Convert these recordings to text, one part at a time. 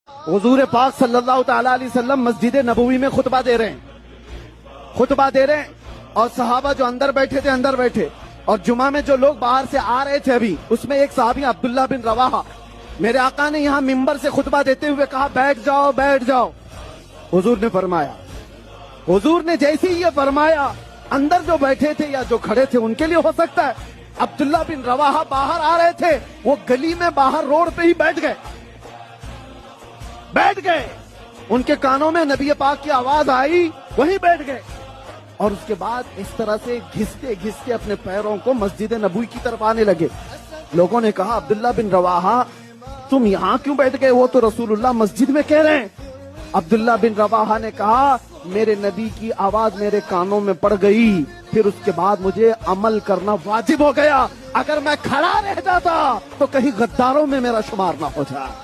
हुजूर पाक सल्लल्लाहु ताला अलैहि वसल्लम मस्जिद नबवी में खुतबा दे रहे हैं और सहाबा जो अंदर बैठे और जुमा में जो लोग बाहर से आ रहे थे अभी, उसमें एक सहाबी अब्दुल्ला बिन रवाहा, मेरे आका ने यहाँ मिंबर से खुतबा देते हुए कहा बैठ जाओ। हुजूर ने फरमाया, हुजूर ने जैसे ही ये फरमाया, अंदर जो बैठे थे या जो खड़े थे उनके लिए हो सकता है, अब्दुल्ला बिन रवाहा बाहर आ रहे थे, वो गली में बाहर रोड पे ही बैठ गए। उनके कानों में नबी पाक की आवाज आई, वहीं बैठ गए और उसके बाद इस तरह से घिसते अपने पैरों को मस्जिद नबवी की तरफ आने लगे। लोगों ने कहा अब्दुल्ला बिन रवाहा तुम यहाँ क्यों बैठ गए, वो तो रसूलुल्लाह मस्जिद में कह रहे हैं। अब्दुल्ला बिन रवाहा ने कहा मेरे नबी की आवाज मेरे कानों में पड़ गई, फिर उसके बाद मुझे अमल करना वाजिब हो गया। अगर मैं खड़ा रह जाता तो कहीं गद्दारों में मेरा शुमार ना हो जाए।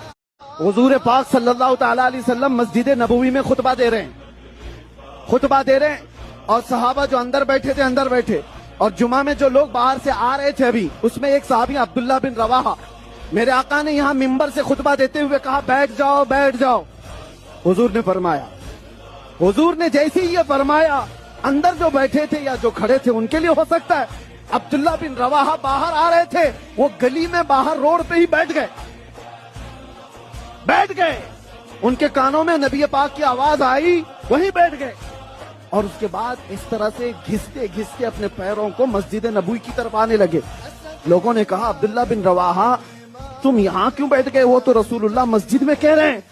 हुजूर पाक सल्लल्लाहु ताला अलैहि वसल्लम मस्जिद नबवी में खुतबा दे रहे हैं और सहाबा जो अंदर बैठे और जुमा में जो लोग बाहर से आ रहे थे अभी, उसमें एक सहाबी अब्दुल्ला बिन रवाहा, मेरे आका ने यहाँ मिंबर से खुतबा देते हुए कहा बैठ जाओ। हुजूर ने फरमाया, हुजूर ने जैसे ही ये फरमाया, अंदर जो बैठे थे या जो खड़े थे उनके लिए हो सकता है, अब्दुल्ला बिन रवाहा बाहर आ रहे थे, वो गली में बाहर रोड पे ही बैठ गए। उनके कानों में नबी पाक की आवाज आई, वहीं बैठ गए और उसके बाद इस तरह से घिसते अपने पैरों को मस्जिद नबवी की तरफ आने लगे। लोगों ने कहा अब्दुल्ला बिन रवाहा तुम यहाँ क्यों बैठ गए, वो तो रसूलुल्लाह मस्जिद में कह रहे हैं।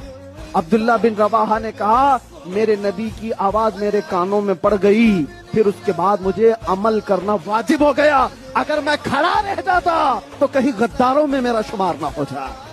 अब्दुल्ला बिन रवाहा ने कहा मेरे नबी की आवाज मेरे कानों में पड़ गई, फिर उसके बाद मुझे अमल करना वाजिब हो गया। अगर मैं खड़ा रह जाता तो कहीं गद्दारों में मेरा शुमार ना हो जाए।